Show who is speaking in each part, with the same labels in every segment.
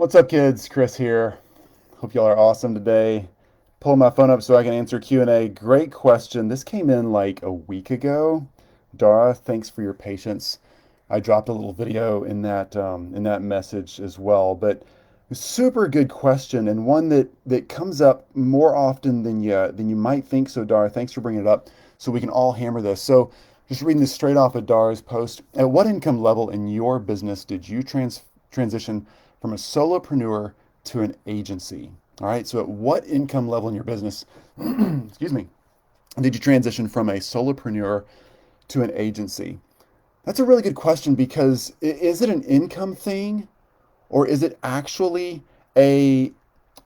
Speaker 1: What's up, kids? Chris here. Hope y'all are awesome today. Pull my phone up so I can answer Q&A. Great question. This came in like a week ago. Dara, thanks for your patience. I dropped a little video in that message as well, but super good question and one that comes up more often than you might think. So, Dara, thanks for bringing it up so we can all hammer this. So, just reading this straight off of Dara's post. At what income level in your business did you transition from a solopreneur to an agency? All right. So, at what income level in your business, excuse me, did you transition from a solopreneur to an agency? That's a really good question because is it an income thing or is it actually a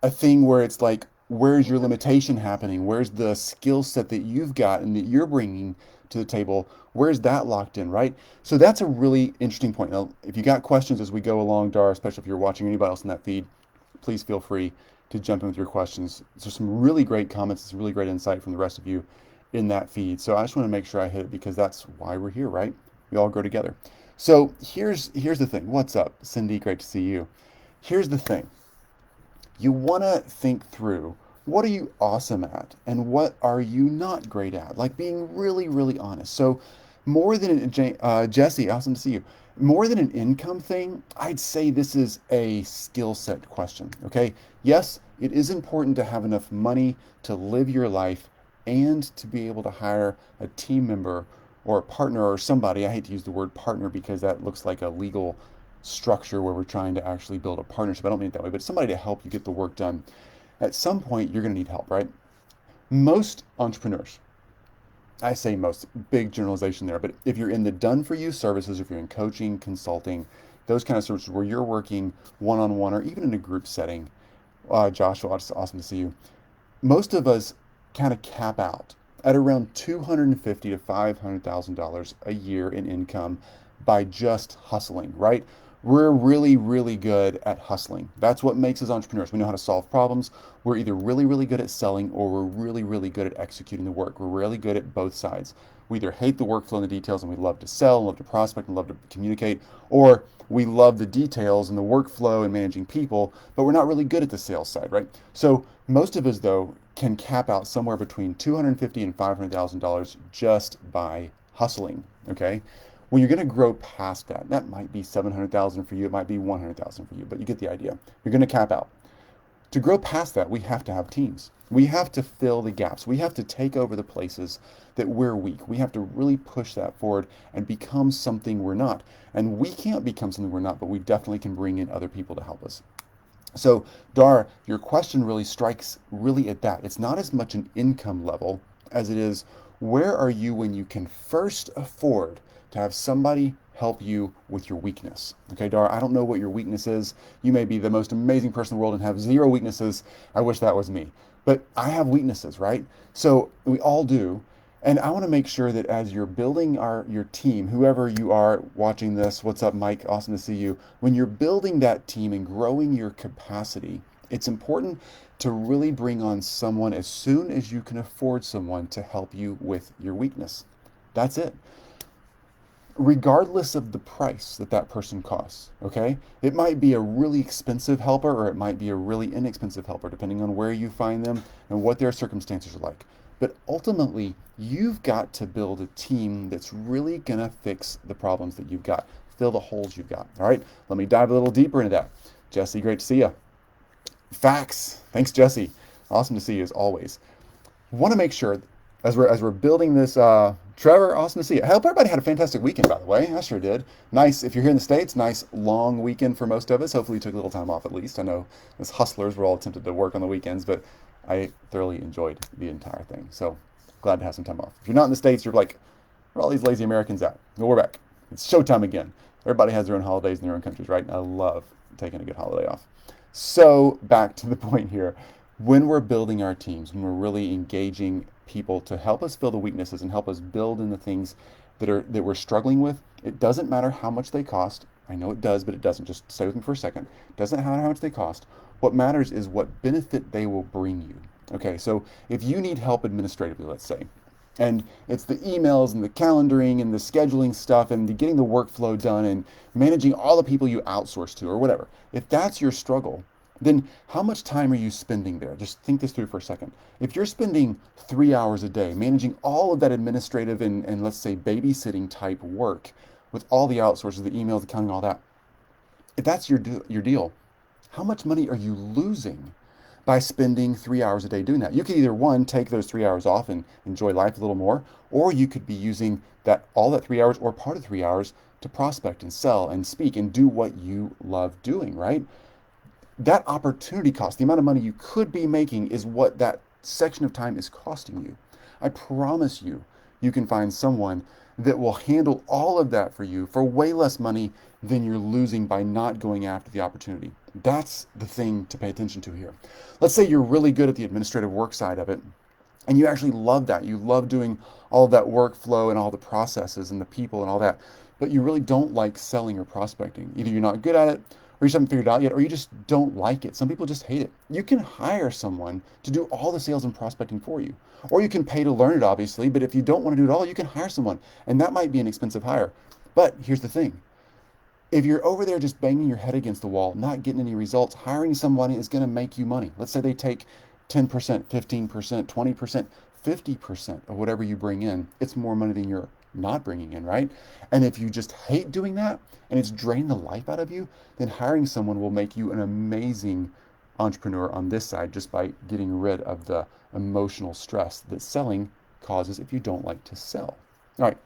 Speaker 1: a thing where it's like, where's your limitation happening? Where's the skill set that you've got and that you're bringing to the table? Where's that locked in, right? So that's a really interesting point. Now, if you got questions as we go along, Dara, especially if you're watching anybody else in that feed, please feel free to jump in with your questions. There's some really great comments, some really great insight from the rest of you in that feed. So I just want to make sure I hit it because that's why we're here, right? We all grow together. So here's the thing. What's up, Cindy? Great to see you. Here's the thing. You want to think through, what are you awesome at and what are you not great at? Like being really, really honest. So more than Jesse, awesome to see you. More than an income thing, I'd say this is a skill set question. Okay. Yes, it is important to have enough money to live your life and to be able to hire a team member or a partner or somebody. I hate to use the word partner because that looks like a legal structure where we're trying to actually build a partnership. I don't mean it that way, but somebody to help you get the work done. At some point, you're going to need help, right? Most entrepreneurs, I say most, big generalization there, but if you're in the done for you services, if you're in coaching, consulting, those kind of services where you're working one on one or even in a group setting, Joshua, it's awesome to see you. Most of us kind of cap out at around $250 to $500,000 a year in income by just hustling, right? We're really, really good at hustling. That's what makes us entrepreneurs. We know how to solve problems. We're either really, really good at selling or we're really, really good at executing the work. We're really good at both sides. We either hate the workflow and the details and we love to sell, love to prospect, and love to communicate, or we love the details and the workflow and managing people, but we're not really good at the sales side, right? So most of us, though, can cap out somewhere between $250,000 and $500,000 just by hustling. Okay, when you're going to grow past that, that might be 700,000 for you, it might be 100,000 for you, but you get the idea. You're going to cap out. To grow past that, we have to have teams. We have to fill the gaps. We have to take over the places that we're weak. We have to really push that forward and become something we're not. And we can't become something we're not, but we definitely can bring in other people to help us. So, Dar, your question really strikes really at that. It's not as much an income level as it is, where are you when you can first afford to have somebody help you with your weakness? Okay, Dar, I don't know what your weakness is. You may be the most amazing person in the world and have zero weaknesses. I wish that was me. But I have weaknesses, right? So we all do. And I want to make sure that as you're building your team, whoever you are watching this, what's up, Mike? Awesome to see you. When you're building that team and growing your capacity, it's important to really bring on someone as soon as you can afford someone to help you with your weakness. That's it, regardless of the price that that person costs. Okay, it might be a really expensive helper or it might be a really inexpensive helper, depending on where you find them and what their circumstances are like. But ultimately, you've got to build a team that's really going to fix the problems that you've got, fill the holes you've got. All right, let me dive a little deeper into that. Jesse, great to see you. Facts. Thanks, Jesse. Awesome to see you as always. Want to make sure as we're building this. Trevor, awesome to see you. I hope everybody had a fantastic weekend, by the way. I sure did. Nice. If you're here in the States, nice long weekend for most of us. Hopefully you took a little time off at least. I know as hustlers, we're all tempted to work on the weekends, but I thoroughly enjoyed the entire thing. So glad to have some time off. If you're not in the States, you're like, where are all these lazy Americans at? Well, we're back. It's showtime again. Everybody has their own holidays in their own countries, right? I love taking a good holiday off. So back to the point here. When we're building our teams, when we're really engaging people to help us fill the weaknesses and help us build in the things that we're struggling with, it doesn't matter how much they cost. I know it does, but it doesn't. Just stay with me for a second. It doesn't matter how much they cost. What matters is what benefit they will bring you. Okay, so if you need help administratively, let's say, And it's the emails and the calendaring and the scheduling stuff and the getting the workflow done and managing all the people you outsource to or whatever. If that's your struggle, then how much time are you spending there? Just think this through for a second. If you're spending 3 hours a day managing all of that administrative and let's say babysitting type work with all the outsources, the emails, the accounting, all that, if that's your deal, how much money are you losing by spending 3 hours a day doing that? You could either one, take those 3 hours off and enjoy life a little more, or you could be using that 3 hours or part of 3 hours to prospect and sell and speak and do what you love doing, right? That opportunity cost, the amount of money you could be making is what that section of time is costing you. I promise you, you can find someone that will handle all of that for you for way less money than you're losing by not going after the opportunity. That's the thing to pay attention to here. Let's say you're really good at the administrative work side of it, and you actually love that. You love doing all of that workflow and all the processes and the people and all that, but you really don't like selling or prospecting. Either you're not good at it, or you just haven't figured it out yet, or you just don't like it. Some people just hate it. You can hire someone to do all the sales and prospecting for you. Or you can pay to learn it, obviously, but if you don't want to do it all, you can hire someone. And that might be an expensive hire. But here's the thing. If you're over there just banging your head against the wall, not getting any results, hiring somebody is going to make you money. Let's say they take 10%, 15%, 20%, 50% of whatever you bring in. It's more money than you're not bringing in, right? And if you just hate doing that and it's drained the life out of you, then hiring someone will make you an amazing entrepreneur on this side just by getting rid of the emotional stress that selling causes if you don't like to sell. All right,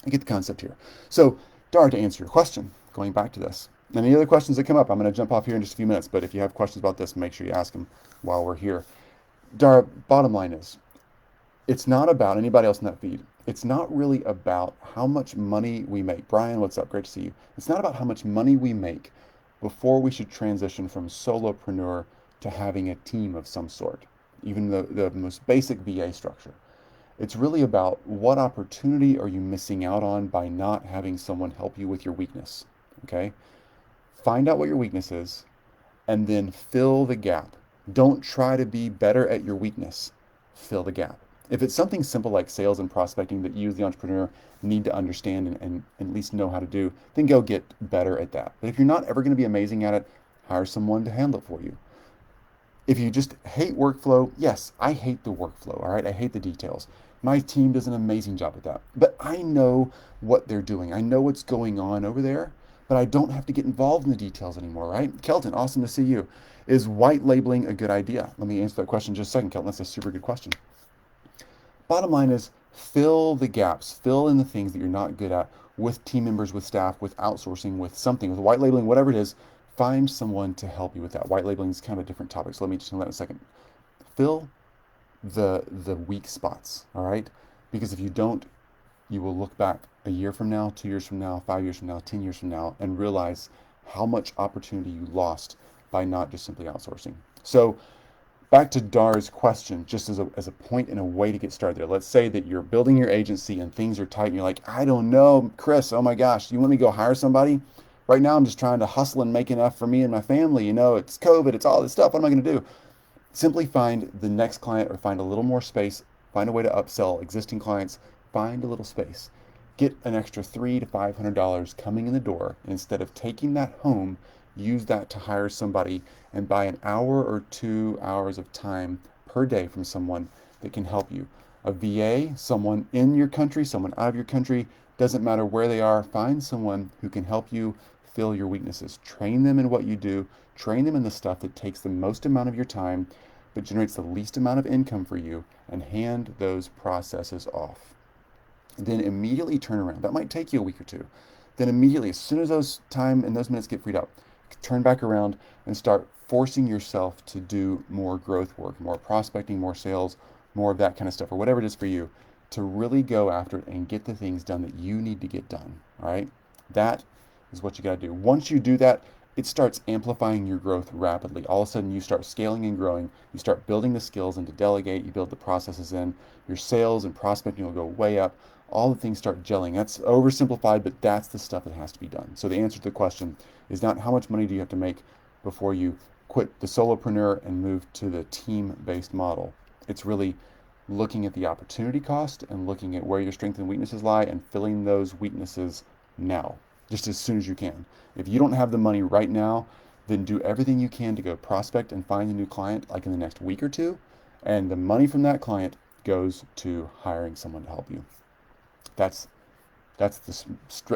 Speaker 1: I get the concept here. So, Dara, to answer your question, going back to this, and any other questions that come up, I'm going to jump off here in just a few minutes, but if you have questions about this, make sure you ask them while we're here. Dara, bottom line is, it's not about anybody else in that feed. It's not really about how much money we make. Brian, what's up? Great to see you. It's not about how much money we make before we should transition from solopreneur to having a team of some sort, even the most basic VA structure. It's really about what opportunity are you missing out on by not having someone help you with your weakness, okay? Find out what your weakness is and then fill the gap. Don't try to be better at your weakness. Fill the gap. If it's something simple like sales and prospecting that you as the entrepreneur need to understand and at least know how to do, then go get better at that. But if you're not ever going to be amazing at it, hire someone to handle it for you. If you just hate workflow, yes, I hate the workflow, all right? I hate the details. My team does an amazing job at that. But I know what they're doing. I know what's going on over there, but I don't have to get involved in the details anymore, right? Kelton, awesome to see you. Is white labeling a good idea? Let me answer that question in just a second, Kelton. That's a super good question. Bottom line is fill the gaps, fill in the things that you're not good at with team members, with staff, with outsourcing, with something, with white labeling, whatever it is. Find someone to help you with that. White labeling is kind of a different topic, so let me just know that in a second. Fill the weak spots, all right? Because if you don't, you will look back a year from now, 2 years from now, 5 years from now, 10 years from now, and realize how much opportunity you lost by not just simply outsourcing. So back to Dara's question, just as a point and a way to get started there. Let's say that you're building your agency and things are tight and you're like, I don't know, Chris, oh my gosh, you want me to go hire somebody? Right now I'm just trying to hustle and make enough for me and my family. You know, it's COVID, it's all this stuff. What am I going to do? Simply find the next client or find a little more space, find a way to upsell existing clients, find a little space. Get an extra $300 to $500 coming in the door. And instead of taking that home, use that to hire somebody and buy an hour or 2 hours of time per day from someone that can help you. A VA, someone in your country, someone out of your country, doesn't matter where they are, find someone who can help you fill your weaknesses. Train them in what you do, train them in the stuff that takes the most amount of your time but generates the least amount of income for you, and hand those processes off. Then immediately turn around. That might take you a week or two. Then immediately, as soon as those time and those minutes get freed up, turn back around and start forcing yourself to do more growth work, more prospecting, more sales, more of that kind of stuff, or whatever it is for you, to really go after it and get the things done that you need to get done. All right? That is what you got to do. Once you do that, it starts amplifying your growth rapidly. All of a sudden, you start scaling and growing. You start building the skills and to delegate. You build the processes in. Your sales and prospecting will go way up. All the things start gelling. That's oversimplified, but that's the stuff that has to be done. So the answer to the question is not how much money do you have to make before you quit the solopreneur and move to the team-based model. It's really looking at the opportunity cost and looking at where your strengths and weaknesses lie and filling those weaknesses now, just as soon as you can. If you don't have the money right now, then do everything you can to go prospect and find a new client like in the next week or two. And the money from that client goes to hiring someone to help you. That's the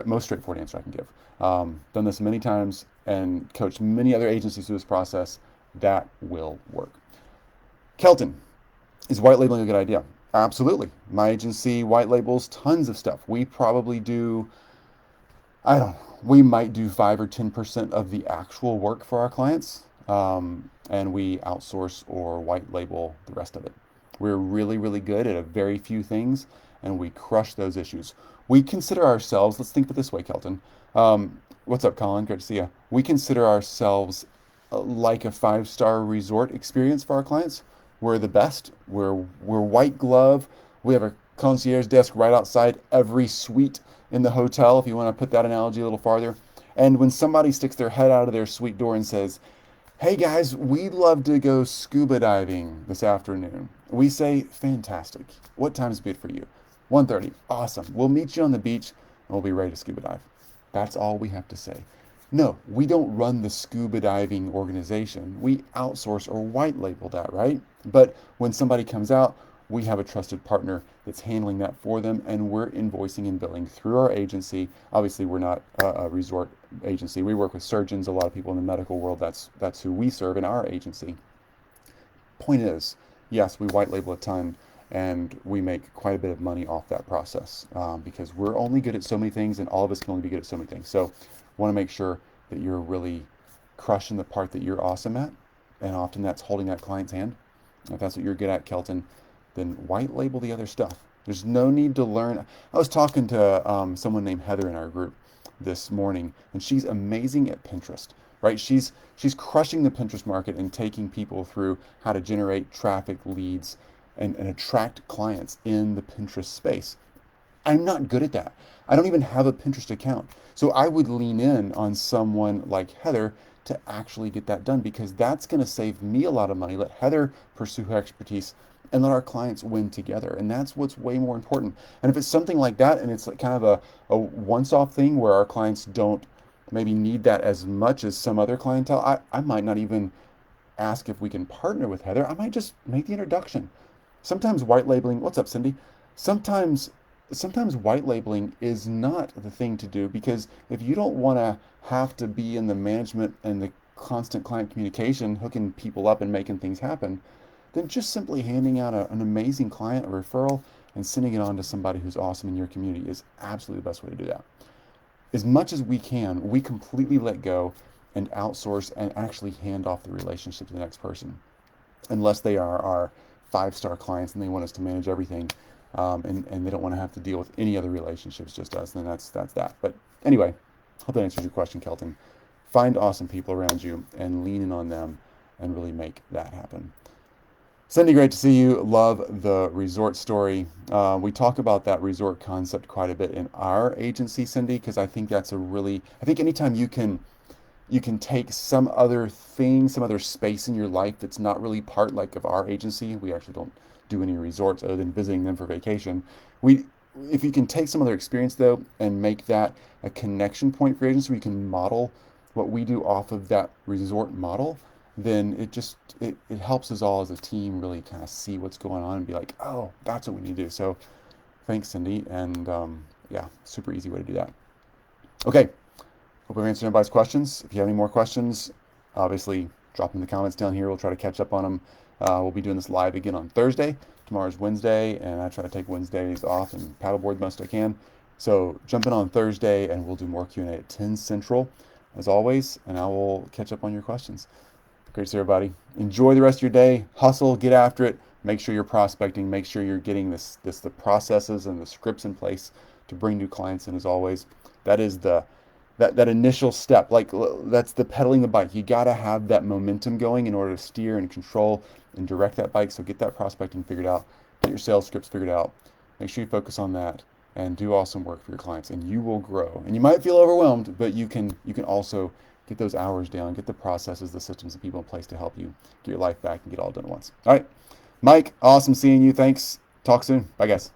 Speaker 1: most straightforward answer I can give. Done this many times and coached many other agencies through this process. That will work. Kelton, is white labeling a good idea? Absolutely. My agency white labels tons of stuff. We probably do, I don't know, we might do 5 or 10% of the actual work for our clients, and we outsource or white label the rest of it. We're really, really good at a very few things, and we crush those issues. We consider ourselves, let's think of it this way, Kelton. What's up, Colin? Great to see you. We consider ourselves like a 5-star resort experience for our clients. We're the best. We're white glove. We have a concierge desk right outside every suite in the hotel, if you want to put that analogy a little farther. And when somebody sticks their head out of their suite door and says, "Hey guys, we'd love to go scuba diving this afternoon," we say, "Fantastic. What time is good for you?" 1:30. Awesome. We'll meet you on the beach and we'll be ready to scuba dive. That's all we have to say. No, we don't run the scuba diving organization. We outsource or white label that, right? But when somebody comes out, we have a trusted partner that's handling that for them, and we're invoicing and billing through our agency. Obviously, we're not a resort agency. We work with surgeons, a lot of people in the medical world. That's who we serve in our agency. Point is, yes, we white label a ton, and we make quite a bit of money off that process because we're only good at so many things, and all of us can only be good at so many things. So want to make sure that you're really crushing the part that you're awesome at, and often that's holding that client's hand. If that's what you're good at, Kelton, then white label the other stuff. There's no need to learn. I was talking to someone named Heather in our group this morning, and she's amazing at Pinterest, right? She's crushing the Pinterest market and taking people through how to generate traffic leads and attract clients in the Pinterest space. I'm not good at that. I don't even have a Pinterest account. So I would lean in on someone like Heather to actually get that done because that's going to save me a lot of money. Let Heather pursue her expertise and let our clients win together. And that's what's way more important. And if it's something like that and it's like kind of a once-off thing where our clients don't maybe need that as much as some other clientele, I might not even ask if we can partner with Heather. I might just make the introduction. Sometimes white labeling, what's up, Cindy? Sometimes white labeling is not the thing to do because if you don't want to have to be in the management and the constant client communication, hooking people up and making things happen, then just simply handing out an amazing client a referral and sending it on to somebody who's awesome in your community is absolutely the best way to do that. As much as we can, we completely let go and outsource and actually hand off the relationship to the next person, unless they are our 5-star clients and they want us to manage everything. And they don't want to have to deal with any other relationships, just us, then that's that. But anyway, hope that answers your question, Kelton. Find awesome people around you and lean in on them and really make that happen. Cindy, great to see you. Love the resort story. We talk about that resort concept quite a bit in our agency, Cindy, because I think that's I think anytime you can take some other thing, some other space in your life that's not really part like of our agency. We actually don't do any resorts other than visiting them for vacation. If you can take some other experience though and make that a connection point for agency, where you can model what we do off of that resort model, then it helps us all as a team really kind of see what's going on and be like, oh, that's what we need to do. So thanks, Cindy, and yeah, super easy way to do that. Okay. Hope I've answered everybody's questions. If you have any more questions, obviously drop them in the comments down here. We'll try to catch up on them. We'll be doing this live again on Thursday. Tomorrow's Wednesday, and I try to take Wednesdays off and paddleboard the most I can. So jump in on Thursday, and we'll do more Q&A at 10 Central, as always, and I will catch up on your questions. Great to see everybody. Enjoy the rest of your day. Hustle, get after it. Make sure you're prospecting. Make sure you're getting the processes and the scripts in place to bring new clients in, as always. That is that initial step, like that's the pedaling the bike. You got to have that momentum going in order to steer and control and direct that bike. So get that prospecting figured out, get your sales scripts figured out, make sure you focus on that and do awesome work for your clients, and you will grow. And you might feel overwhelmed, but you can also get those hours down, get the processes, the systems, and people in place to help you get your life back and get all done at once. All right, Mike, awesome seeing you. Thanks. Talk soon. Bye, guys.